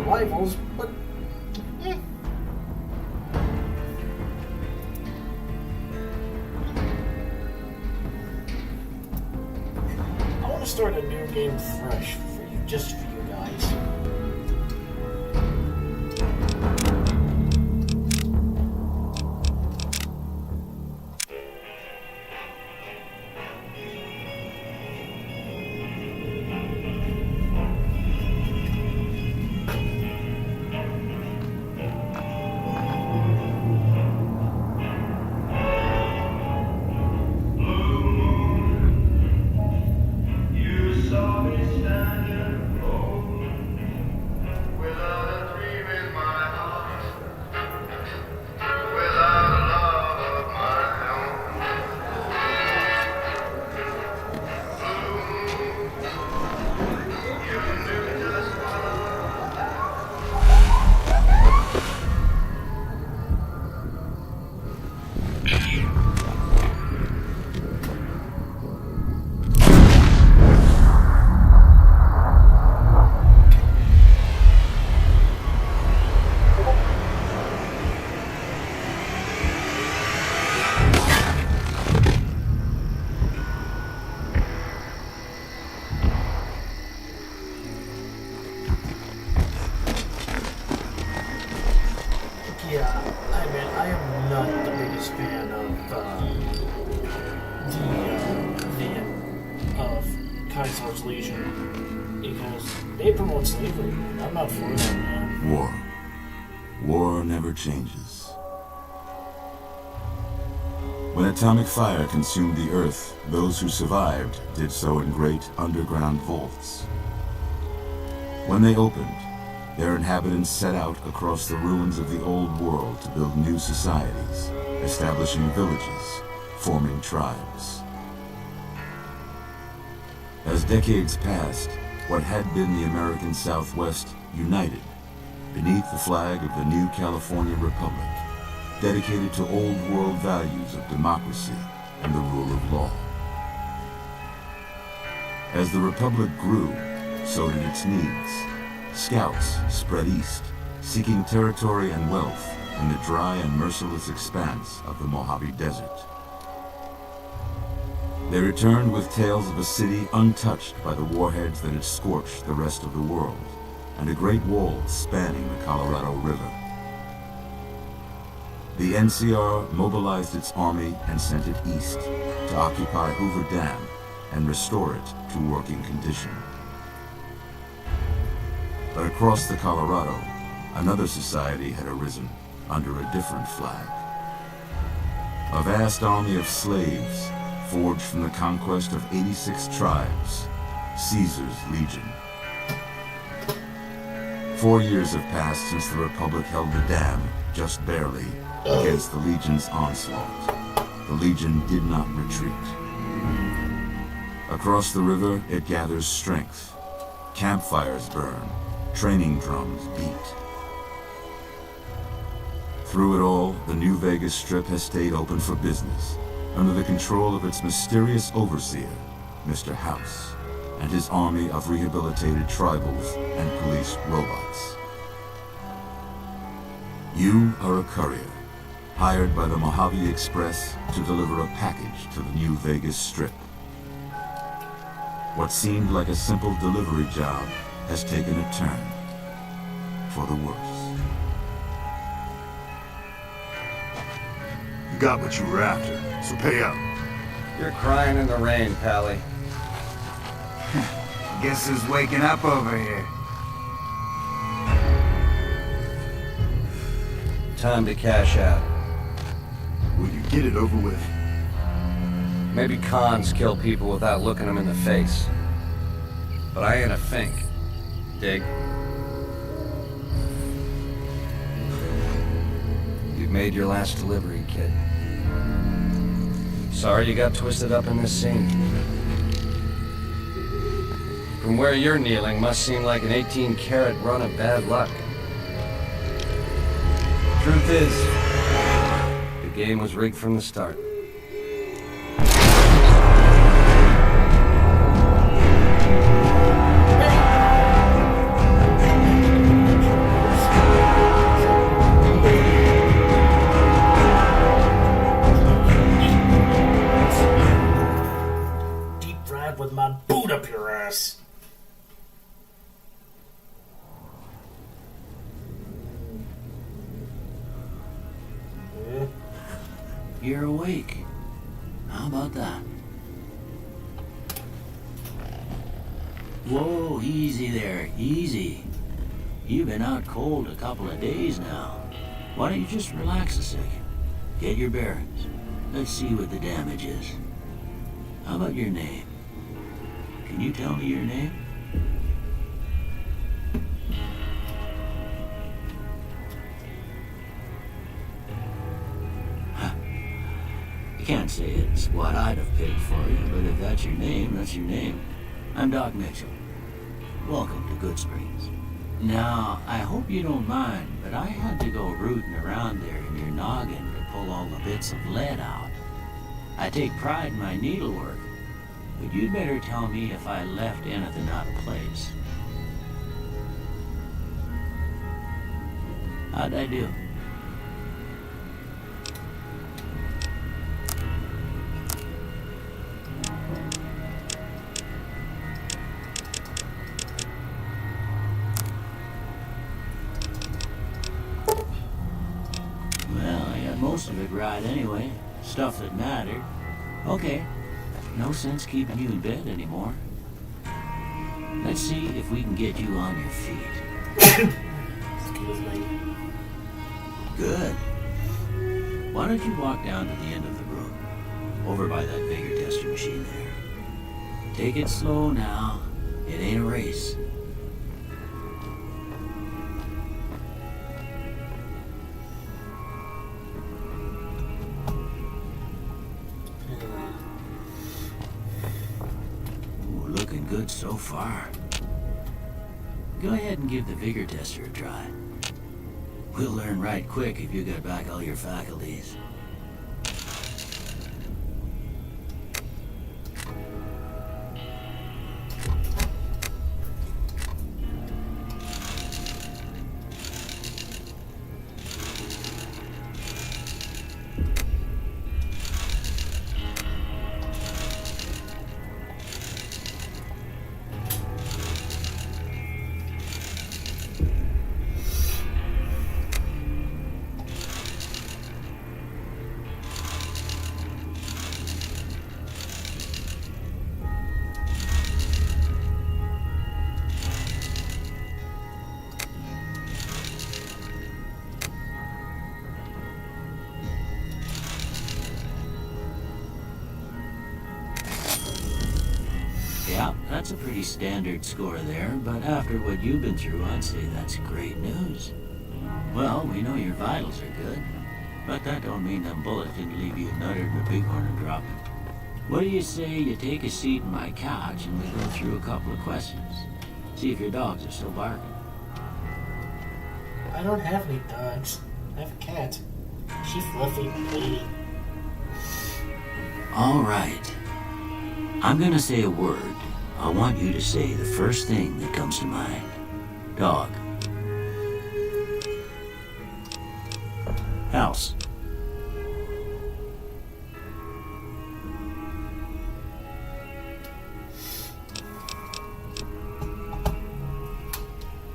rivals, but I want to start a new game fresh for you, just for you guys. Yeah, I mean, I am not the biggest fan of Kaiser's Legion because they promote slavery. I'm not for that, man. War never changes. When atomic fire consumed the Earth, those who survived did so in great underground vaults. When they opened, their inhabitants set out across the ruins of the old world to build new societies, establishing villages, forming tribes. As decades passed, what had been the American Southwest united beneath the flag of the new California Republic, dedicated to old world values of democracy and the rule of law. As the Republic grew, so did its needs. Scouts spread east, seeking territory and wealth in the dry and merciless expanse of the Mojave Desert. They returned with tales of a city untouched by the warheads that had scorched the rest of the world, and a great wall spanning the Colorado River. The NCR mobilized its army and sent it east to occupy Hoover Dam and restore it to working condition. But across the Colorado, another society had arisen under a different flag. A vast army of slaves forged from the conquest of 86 tribes, Caesar's Legion. 4 years have passed since the Republic held the dam, just barely, against the Legion's onslaught. The Legion did not retreat. Across the river, it gathers strength. Campfires burn. Training drums beat. Through it all, the New Vegas Strip has stayed open for business, under the control of its mysterious overseer, Mr. House, and his army of rehabilitated tribals and police robots. You are a courier, hired by the Mojave Express to deliver a package to the New Vegas Strip. What seemed like a simple delivery job has taken a turn for the worse. You got what you were after, so pay up. You're crying in the rain, Pally. Guess who's waking up over here? Time to cash out. Will you get it over with? Maybe cons kill people without looking them in the face. But I ain't a fink. Dig? You've made your last delivery, kid. Sorry you got twisted up in this scene. From where you're kneeling must seem like an 18-carat run of bad luck. Truth is, the game was rigged from the start. you're awake. How about that? Whoa, easy there, easy. You've been out cold a couple of days now. Why don't you just relax a second? Get your bearings. Let's see what the damage is. How about your name? Can you tell me your name? I can't say it's what I'd have picked for you, but if that's your name, that's your name. I'm Doc Mitchell. Welcome to Goodsprings. Now, I hope you don't mind, but I had to go rooting around there in your noggin to pull all the bits of lead out. I take pride in my needlework, but you'd better tell me if I left anything out of place. How'd I do? Most of it right anyway. Stuff that mattered. Okay. No sense keeping you in bed anymore. Let's see if we can get you on your feet. Excuse me. Good. Why don't you walk down to the end of the room? Over by that vigor tester machine there. Take it slow now. It ain't a race. Good so far. Go ahead and give the vigor tester a try. We'll learn right quick if you got back all your faculties. Yeah, that's a pretty standard score there, but after what you've been through, I'd say that's great news. Well, we know your vitals are good, but that don't mean them bullets didn't leave you nuttered and a bighorn and dropping. What do you say you take a seat in my couch and we go through a couple of questions? See if your dogs are still barking. I don't have any dogs. I have a cat. She's fluffy and pretty. All right. I'm gonna say a word. I want you to say the first thing that comes to mind. Dog. House.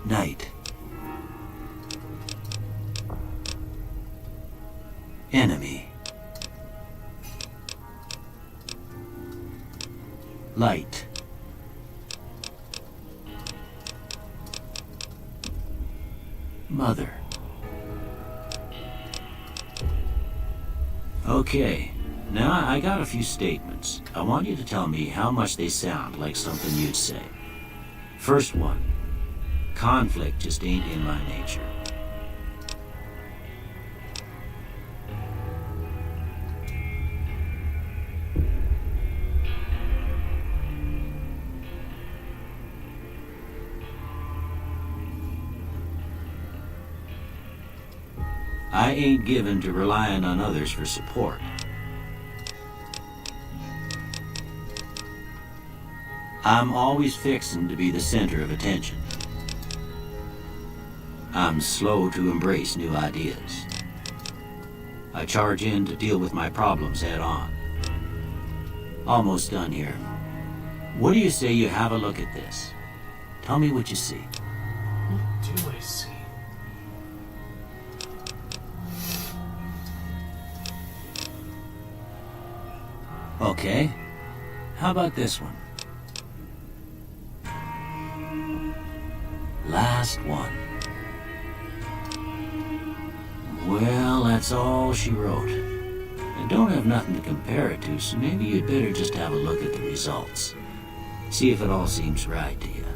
Night. Enemy. Light. Mother. Okay, now I got a few statements. I want you to tell me how much they sound like something you'd say. First one, conflict just ain't in my nature. I ain't given to relying on others for support. I'm always fixing to be the center of attention. I'm slow to embrace new ideas. I charge in to deal with my problems head on. Almost done here. What do you say you have a look at this? Tell me what you see. What do I see? Okay. How about this one? Last one. Well, that's all she wrote. I don't have nothing to compare it to, so maybe you'd better just have a look at the results. See if it all seems right to you.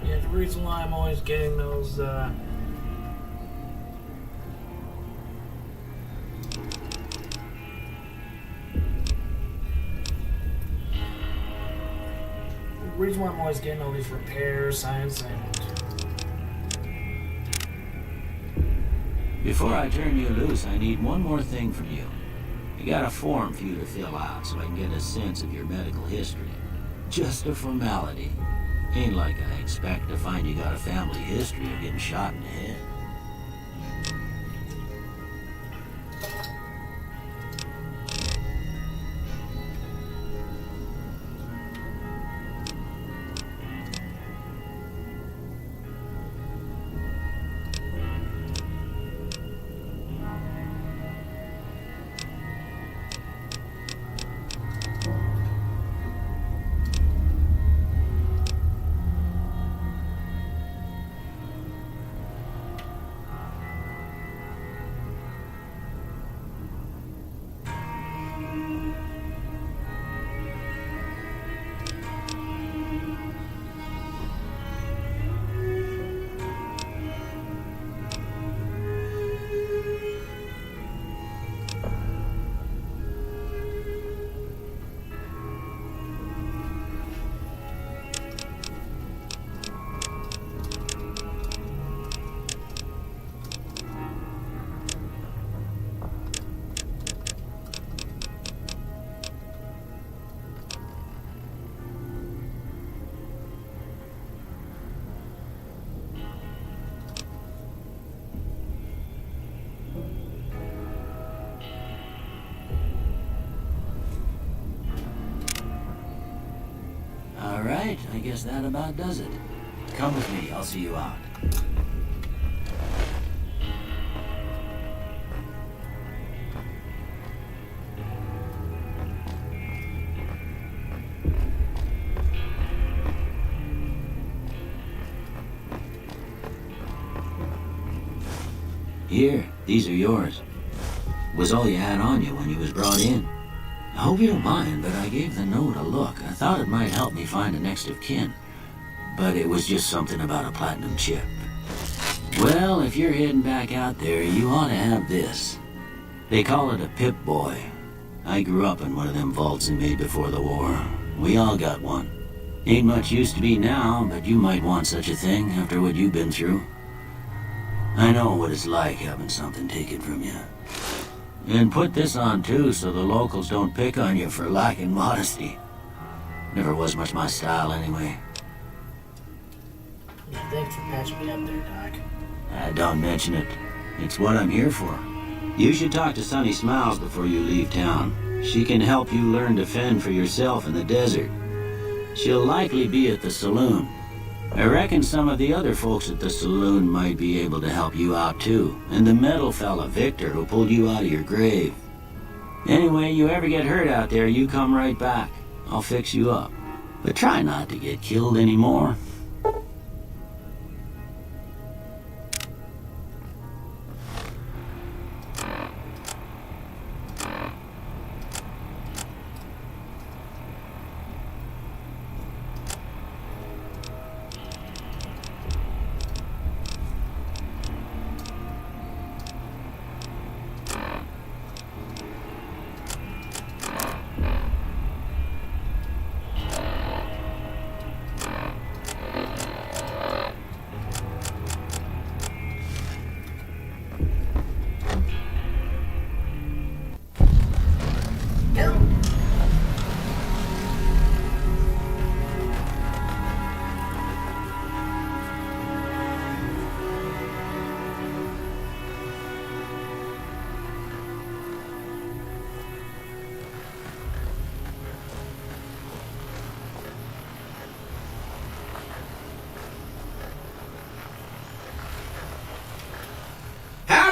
Yeah, the reason why I'm always getting those, the reason why I'm always getting all these repair signs and Before I turn you loose, I need one more thing from you. I got a form for you to fill out so I can get a sense of your medical history. Just a formality. Ain't like I expect to find you got a family history of getting shot in the head. All right, I guess that about does it. Come with me, I'll see you out. Here, these are yours. Was all you had on you when you was brought in. I hope you don't mind, but I gave the note a look. I thought it might help me find a next of kin. But it was just something about a platinum chip. Well, if you're heading back out there, you ought to have this. They call it a Pip-Boy. I grew up in one of them vaults they made before the war. We all got one. Ain't much use to be now, but you might want such a thing after what you've been through. I know what it's like having something taken from you. And put this on too, so the locals don't pick on you for lacking modesty. Never was much my style anyway. yeah, thanks for patching me up there, Doc. Don't mention it. It's what I'm here for. You should talk to Sunny Smiles before you leave town. She can help you learn to fend for yourself in the desert. She'll likely be at the saloon. I reckon some of the other folks at the saloon might be able to help you out too. And the metal fella, Victor, who pulled you out of your grave. Anyway, you ever get hurt out there, you come right back. I'll fix you up. But try not to get killed anymore.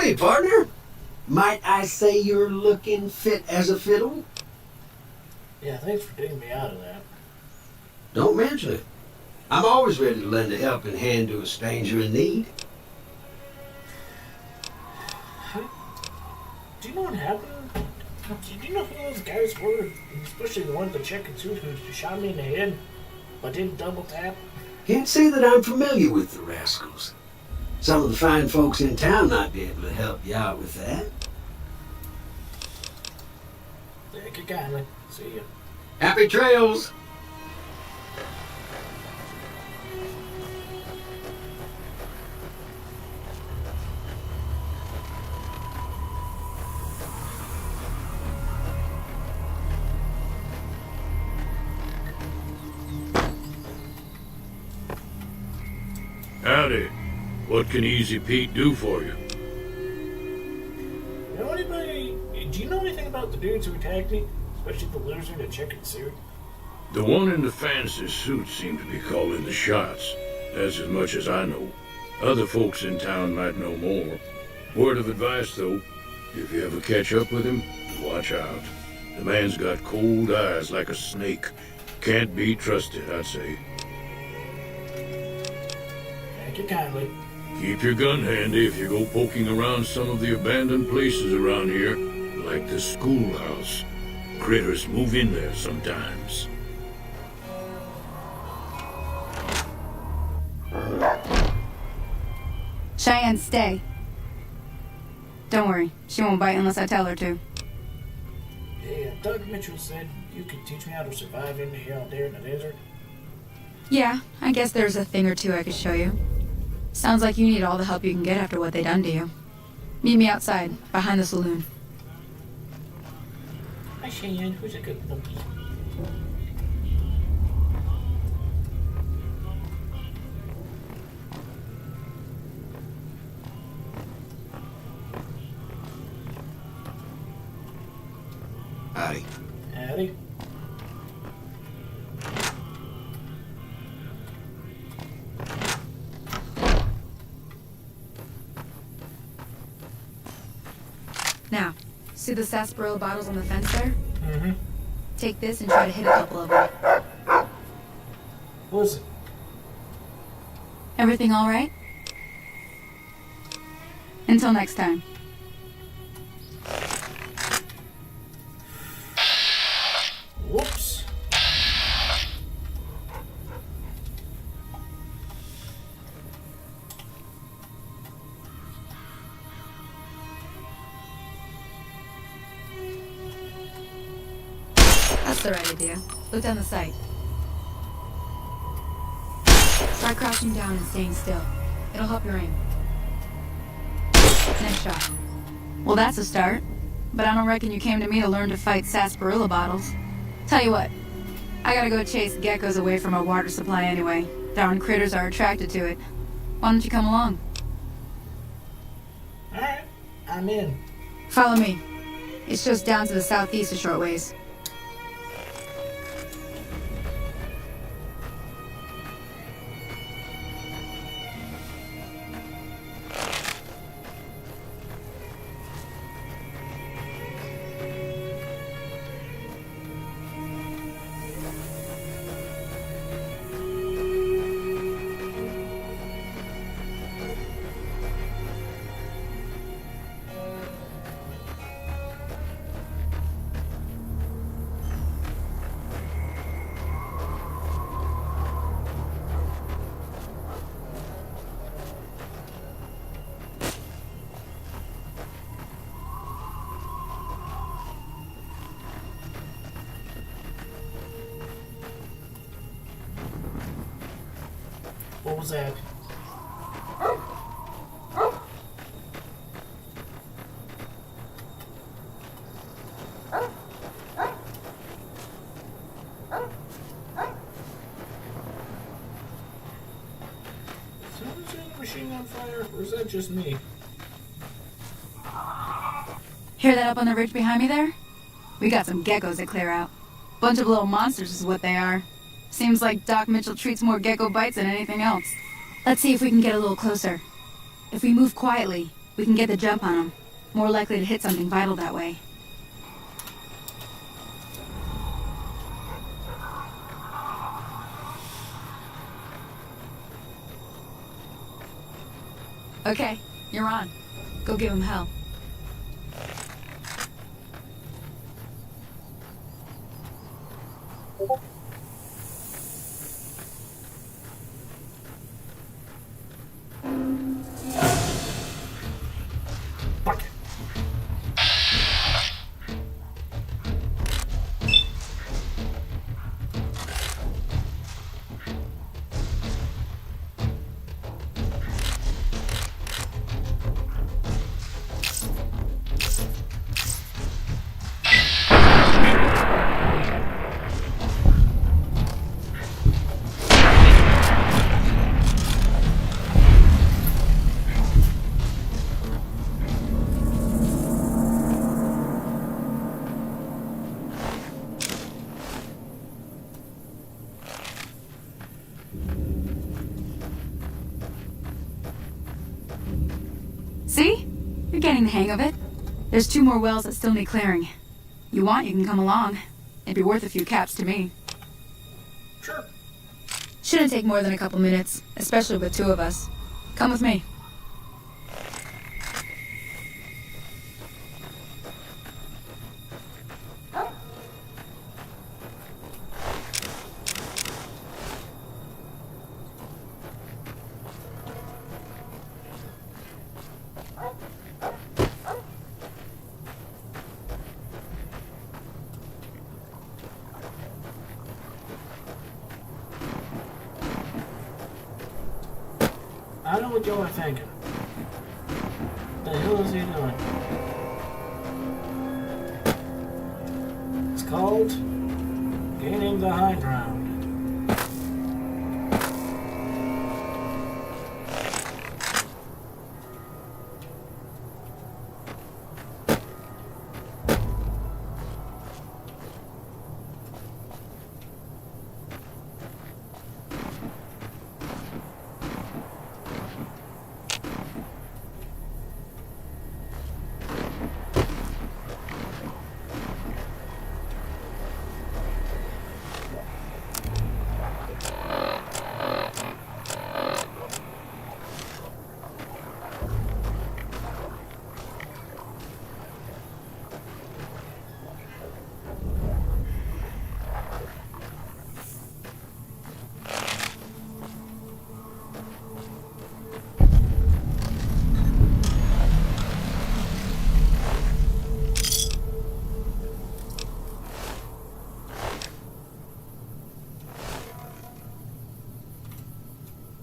Howdy, partner. Might I say you're looking fit as a fiddle? Yeah, thanks for getting me out of that. Don't mention it. I'm always ready to lend a helping hand to a stranger in need. Do you know what happened? Do you know who those guys were? Especially the one with the checkered suit who shot me in the head, but didn't double tap? Can't say that I'm familiar with the rascals. Some of the fine folks in town might be able to help you out with that. Thank you kindly. See ya. Happy trails! Howdy. What can Easy Pete do for you? Do you know anything about the dudes who attacked me? Especially the loser in the checkered suit? The one in the fancy suit seemed to be calling the shots. That's as much as I know. Other folks in town might know more. Word of advice, though, if you ever catch up with him, watch out. The man's got cold eyes like a snake. Can't be trusted, I'd say. Thank you kindly. Keep your gun handy if you go poking around some of the abandoned places around here, like the schoolhouse. Critters move in there sometimes. Cheyenne, stay. Don't worry, she won't bite unless I tell her to. Hey, Doug Mitchell said you could teach me how to survive in here out there in the desert. Yeah, I guess there's a thing or two I could show you. Sounds like you need all the help you can get after what they done to you. Meet me outside, behind the saloon. Hi, Cheyenne. Who's a good monkey? Howdy. Howdy. Now, see the sarsaparilla bottles on the fence there? Mm-hmm. Take this and try to hit a couple of them. Listen, Everything all right? Until next time. whoops. That's the right idea. Look down the sight. Try crouching down and staying still. It'll help your aim. Next shot. Well, that's a start. But I don't reckon you came to me to learn to fight sarsaparilla bottles. Tell you what, I gotta go chase geckos away from our water supply anyway. Darn critters are attracted to it. Why don't you come along? Alright, I'm in. Follow me. It's just down to the southeast a short ways. What was that? Someone setting the machine on fire, or is that just me? Hear that up on the ridge behind me there? We got some geckos to clear out. Bunch of little monsters is what they are. Seems like Doc Mitchell treats more gecko bites than anything else. Let's see if we can get a little closer. If we move quietly, We can get the jump on them. More likely to hit something vital that way. Okay, you're on. Go give him hell. Fuck. See? You're getting the hang of it. There's 2 more wells that still need clearing. You want, you can come along. It'd be worth a few caps to me. Sure. Shouldn't take more than a couple minutes, especially with 2 of us. Come with me. I know what you're thinking. The hell is he doing? It's called gaining the high ground.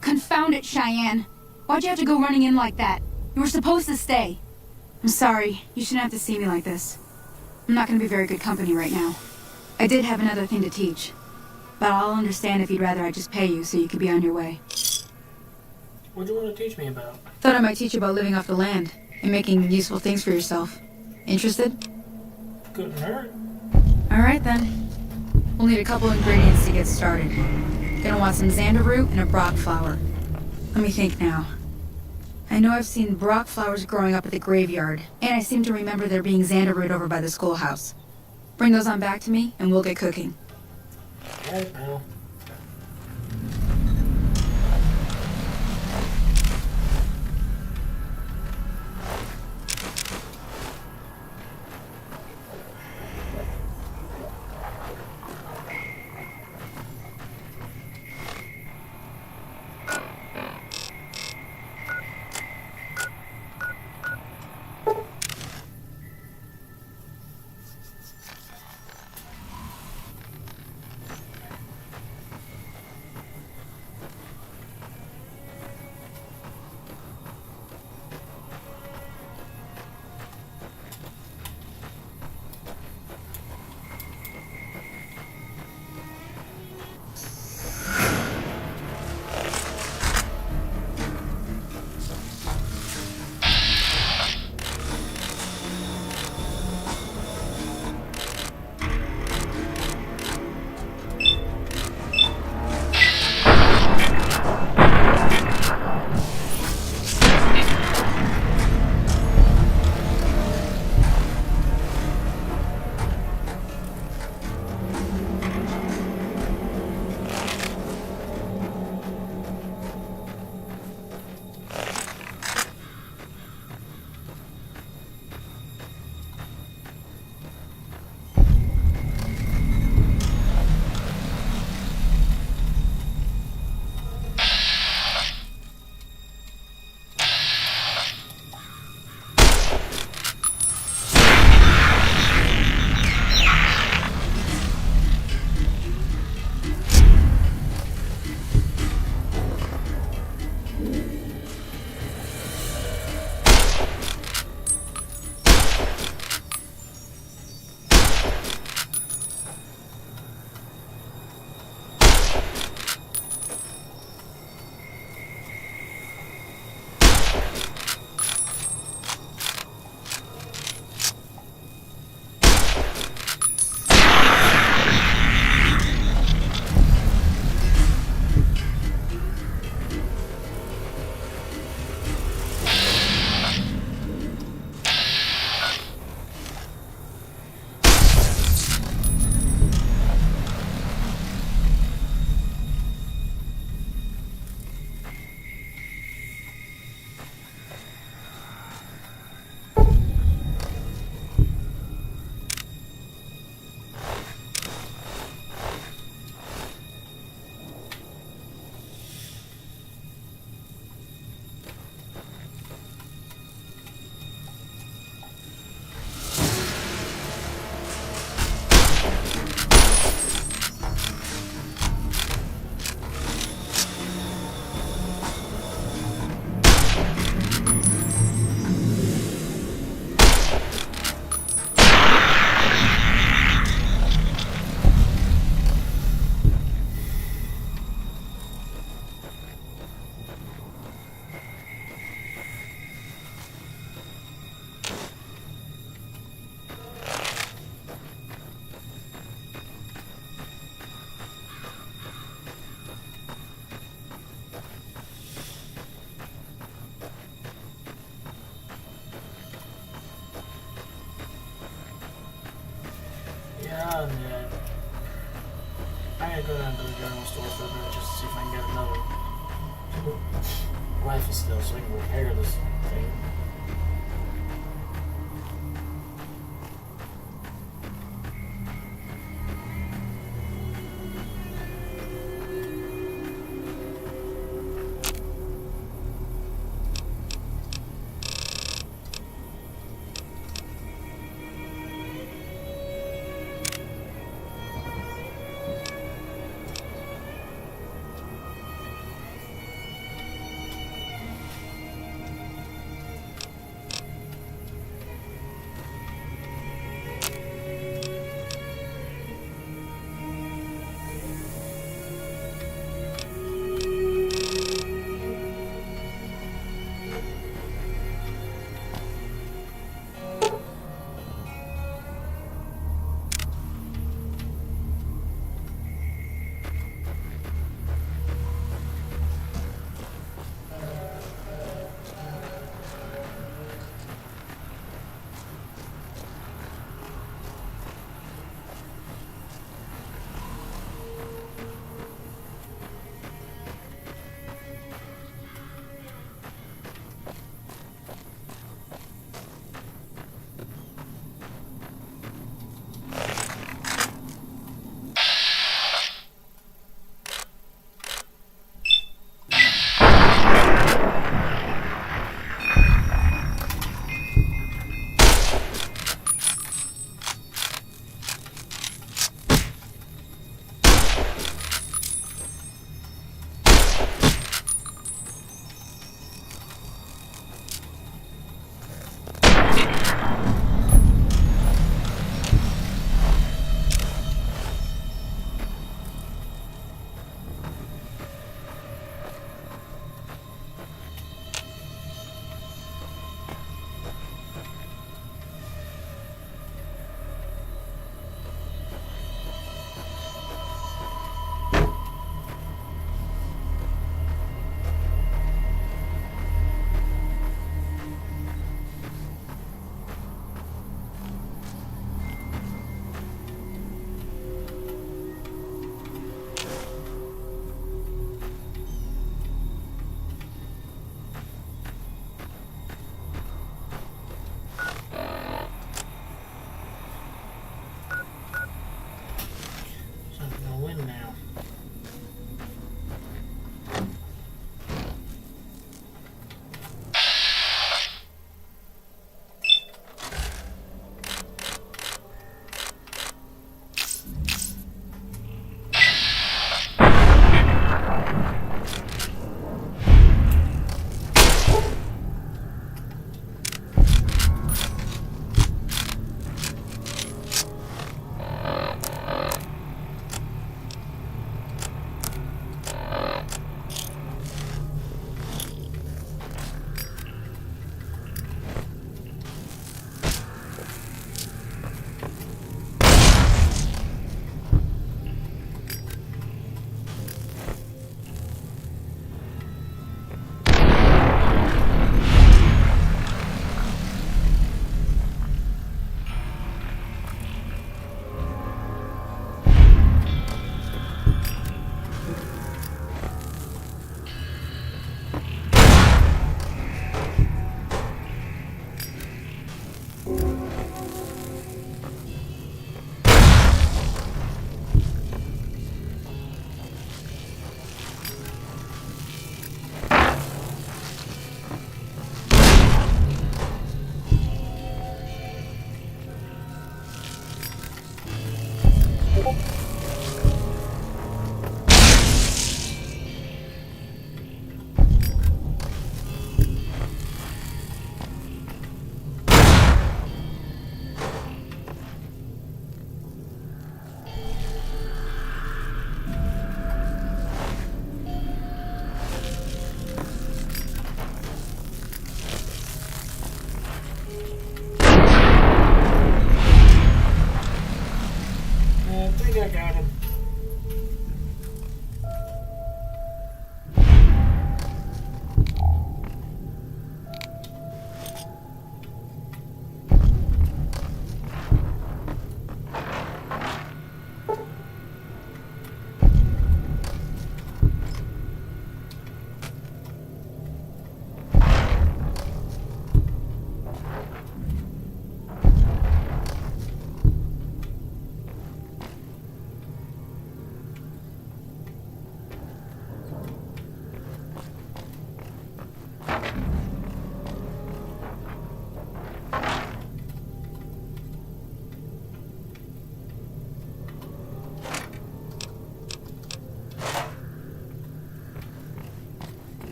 Confound it, Cheyenne. Why'd you have to go running in like that? You were supposed to stay. I'm sorry. You shouldn't have to see me like this. I'm not gonna be very good company right now. I did have another thing to teach. But I'll understand if you'd rather I just pay you so you could be on your way. What do you want to teach me about? Thought I might teach you about living off the land and making useful things for yourself. Interested? Couldn't hurt. Alright then. We'll need a couple ingredients to get started. Gonna want some xander root and a brock flower. Let me think now. I know I've seen brock flowers growing up at the graveyard, and I seem to remember there being xander root over by the schoolhouse. Bring those on back to me, and we'll get cooking. Right, pal. done yet. I gotta go down to the general store for a bit just to see if I can get another rifle still so I can repair this thing.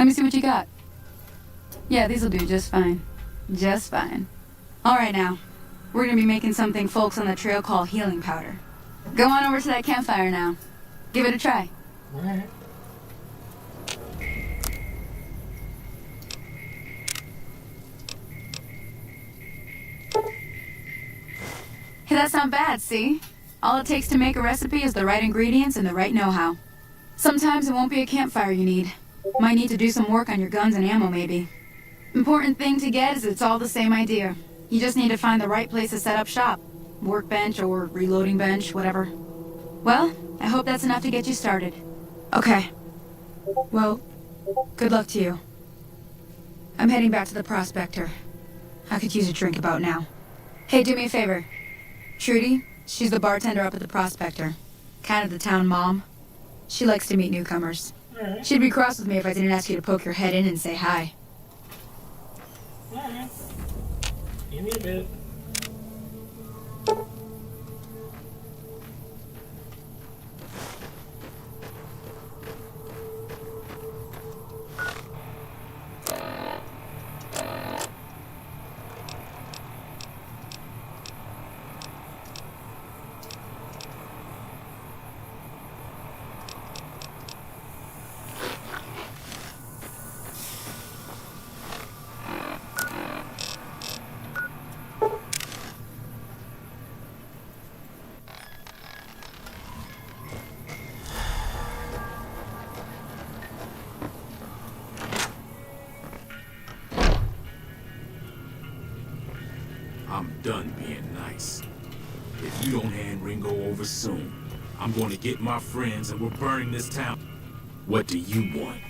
Let me see what you got. Yeah, these'll do just fine. Just fine. Alright now. We're gonna be making something folks on the trail call healing powder. Go on over to that campfire now. Give it a try. Alright. Hey, that's not bad, see? All it takes to make a recipe is the right ingredients and the right know-how. Sometimes it won't be a campfire you need. Might need to do some work on your guns and ammo, maybe. Important thing to get is it's all the same idea. You just need to find the right place to set up shop. Workbench or reloading bench, whatever. Well, I hope that's enough to get you started. Okay. Well, good luck to you. I'm heading back to the Prospector. I could use a drink about now. Hey, do me a favor. Trudy, she's the bartender up at the Prospector. Kind of the town mom. She likes to meet newcomers. Alright. She'd be cross with me if I didn't ask you to poke your head in and say hi. Alright. Give me a bit. I'm done being nice. If you don't hand Ringo over soon, I'm going to get my friends and we're burning this town. What do you want?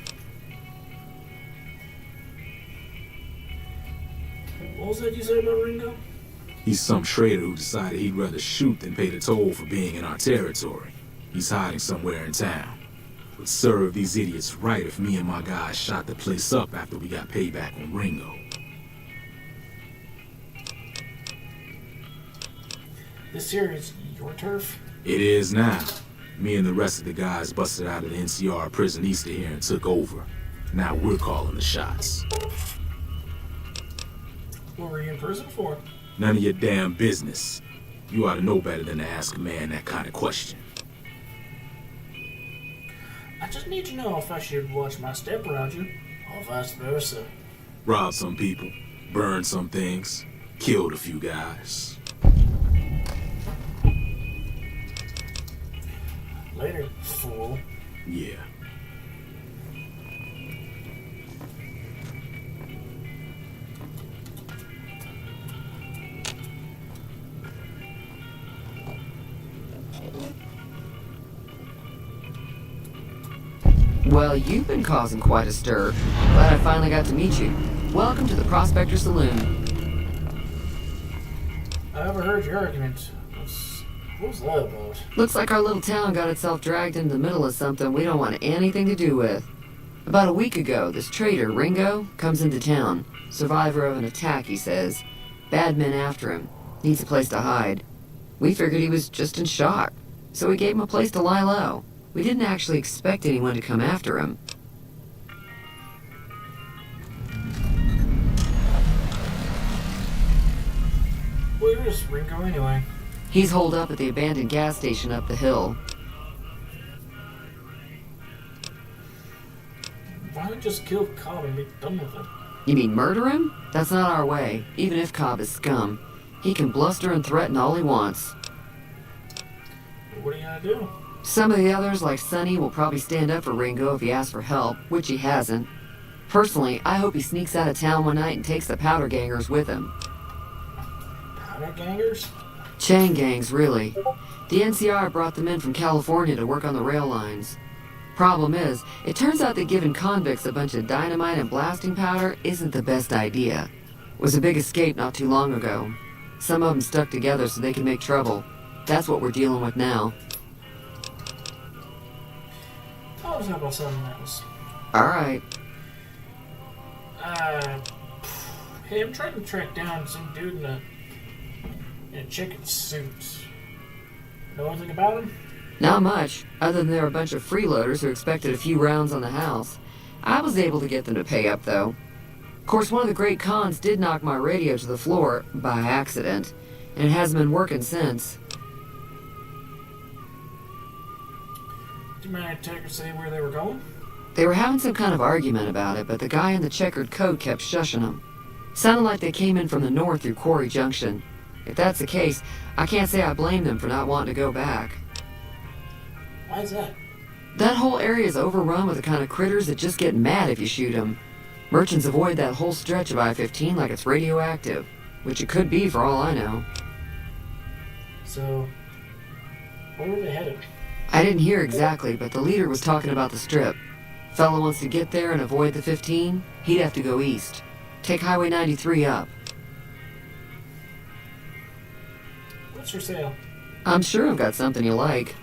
What was that you said about Ringo? He's some traitor who decided he'd rather shoot than pay the toll for being in our territory. He's hiding somewhere in town. Would serve these idiots right if me and my guys shot the place up after we got payback on Ringo. This here is your turf? It is now. Me and the rest of the guys busted out of the NCR prison east of here and took over. Now we're calling the shots. What were you in prison for? None of your damn business. You ought to know better than to ask a man that kind of question. I just need to know if I should watch my step around you, or vice versa. Robbed some people, burned some things, killed a few guys. Later, fool. Yeah. Well, you've been causing quite a stir. Glad I finally got to meet you. Welcome to the Prospector Saloon. I overheard your argument. What was that about? Looks like our little town got itself dragged into the middle of something we don't want anything to do with. About a week ago, this traitor, Ringo, comes into town. Survivor of an attack, he says. Bad men after him. Needs a place to hide. We figured he was just in shock, so we gave him a place to lie low. We didn't actually expect anyone to come after him. Where is Ringo anyway? He's holed up at the abandoned gas station up the hill. Why don't you just kill Cobb and be done with it? You mean murder him? That's not our way, even if Cobb is scum. He can bluster and threaten all he wants. What are you gonna do? Some of the others, like Sonny, will probably stand up for Ringo if he asks for help, which he hasn't. Personally, I hope he sneaks out of town one night and takes the powder gangers with him. Powder gangers? Chain gangs, really. The NCR brought them in from California to work on the rail lines. Problem is, it turns out that giving convicts a bunch of dynamite and blasting powder isn't the best idea. It was a big escape not too long ago. Some of them stuck together so they can make trouble. That's what we're dealing with now. I'll talk about something else. Alright. Hey, I'm trying to track down some dude in a chicken suit. Know anything about him? Not much, other than they're a bunch of freeloaders who expected a few rounds on the house. I was able to get them to pay up, though. Of course, one of the great cons did knock my radio to the floor, by accident, and it hasn't been working since. Do you mind if I say where they were going? They were having some kind of argument about it, but the guy in the checkered coat kept shushing them. Sounded like they came in from the north through Quarry Junction. If that's the case, I can't say I blame them for not wanting to go back. Why is that? That whole area is overrun with the kind of critters that just get mad if you shoot them. Merchants avoid that whole stretch of I-15 like it's radioactive, which it could be for all I know. So, where were they headed? I didn't hear exactly, but the leader was talking about the strip. Fella wants to get there and avoid the 15, he'd have to go east. Take Highway 93 up. What's for sale? I'm sure I've got something you like.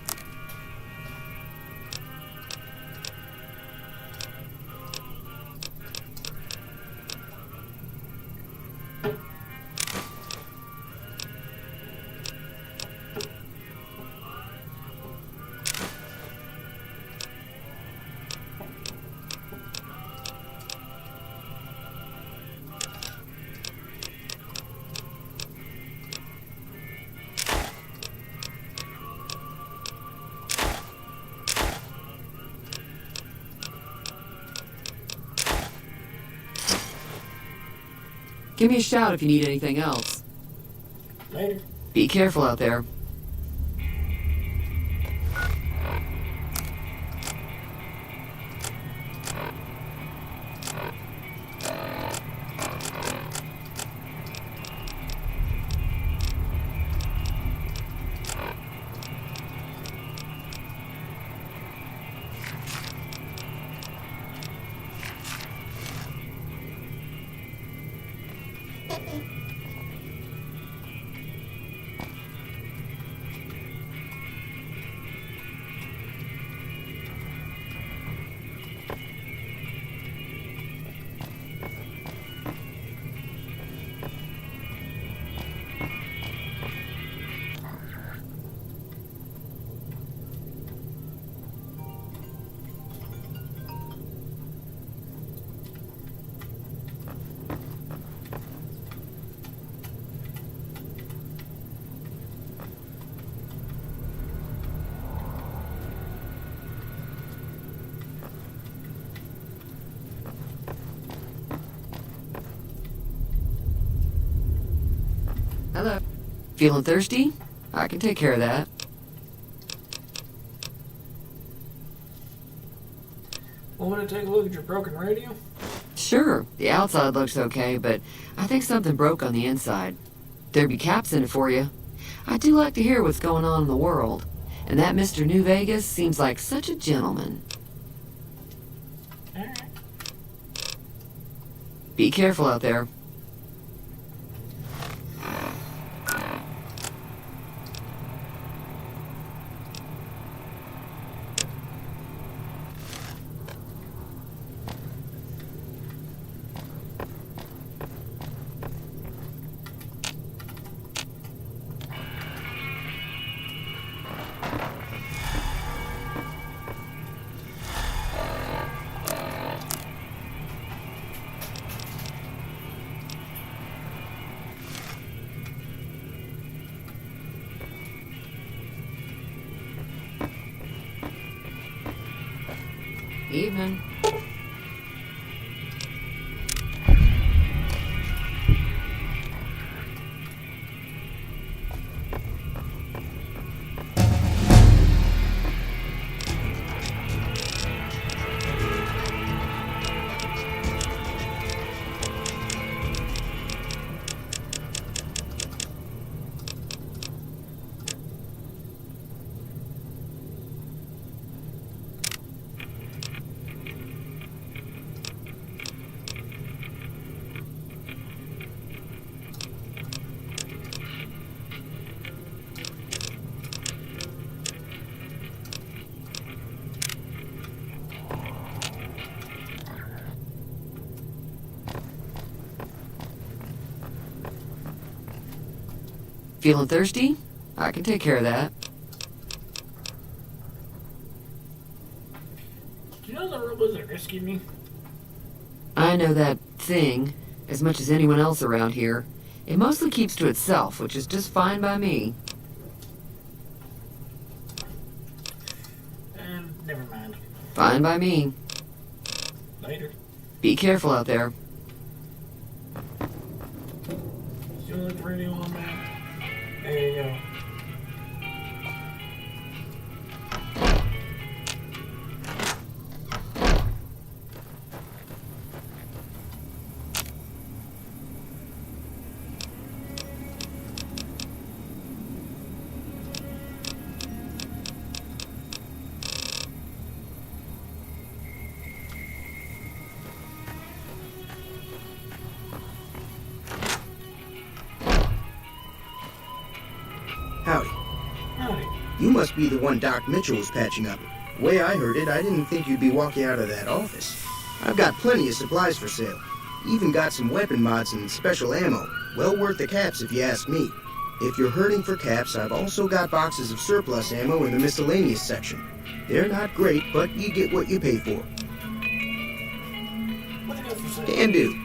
Give me a shout if you need anything else. Later. Be careful out there. Hello. Feeling thirsty? I can take care of that. Want to take a look at your broken radio? Sure, the outside looks okay, but I think something broke on the inside. There'd be caps in it for you. I do like to hear what's going on in the world, and that Mr. New Vegas seems like such a gentleman. Be careful out there. Evening. Feeling thirsty? I can take care of that. Do you know the robots that rescued me? I know that thing as much as anyone else around here. It mostly keeps to itself, which is just fine by me. Never mind. Fine by me. Later. Be careful out there. Still look for anyone, man? There you go. Howdy. Howdy. You must be the one Doc Mitchell was patching up. The way I heard it, I didn't think you'd be walking out of that office. I've got plenty of supplies for sale. Even got some weapon mods and special ammo. Well worth the caps if you ask me. If you're hurting for caps, I've also got boxes of surplus ammo in the miscellaneous section. They're not great, but you get what you pay for. What do you got for sale? Can do.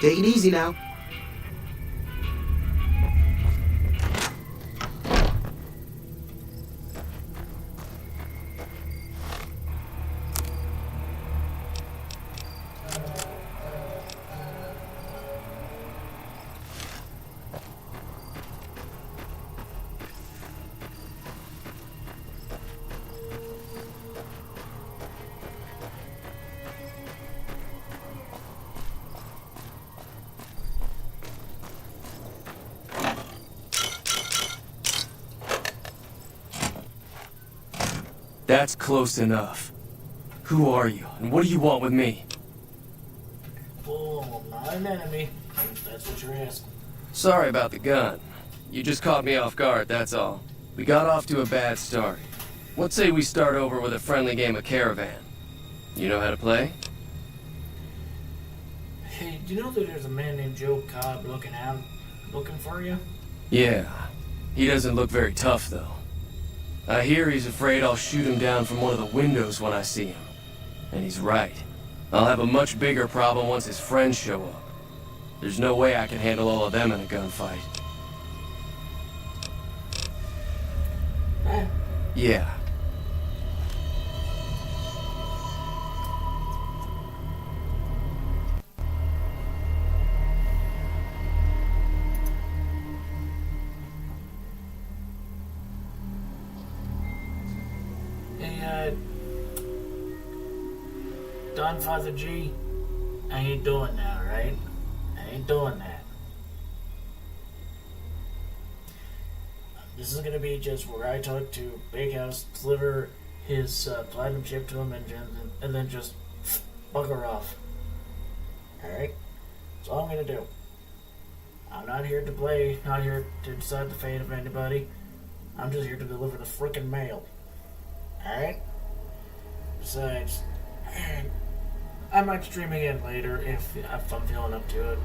Take it easy now. That's close enough. Who are you, and what do you want with me? Oh, I'm not an enemy, if that's what you're asking. Sorry about the gun. You just caught me off guard, that's all. We got off to a bad start. What say we start over with a friendly game of Caravan? You know how to play? Hey, do you know that there's a man named Joe Cobb looking for you? Yeah. He doesn't look very tough, though. I hear he's afraid I'll shoot him down from one of the windows when I see him. And he's right. I'll have a much bigger problem once his friends show up. There's no way I can handle all of them in a gunfight. Yeah. Hey, Don Father G, I ain't doing that, right? I ain't doing that. This is gonna be just where I talk to Bakehouse, deliver his platinum chip to him, and then just bugger off. Alright? That's all I'm gonna do. I'm not here to play, not here to decide the fate of anybody. I'm just here to deliver the frickin' mail. Alright? Besides, I might stream again later if I'm feeling up to it.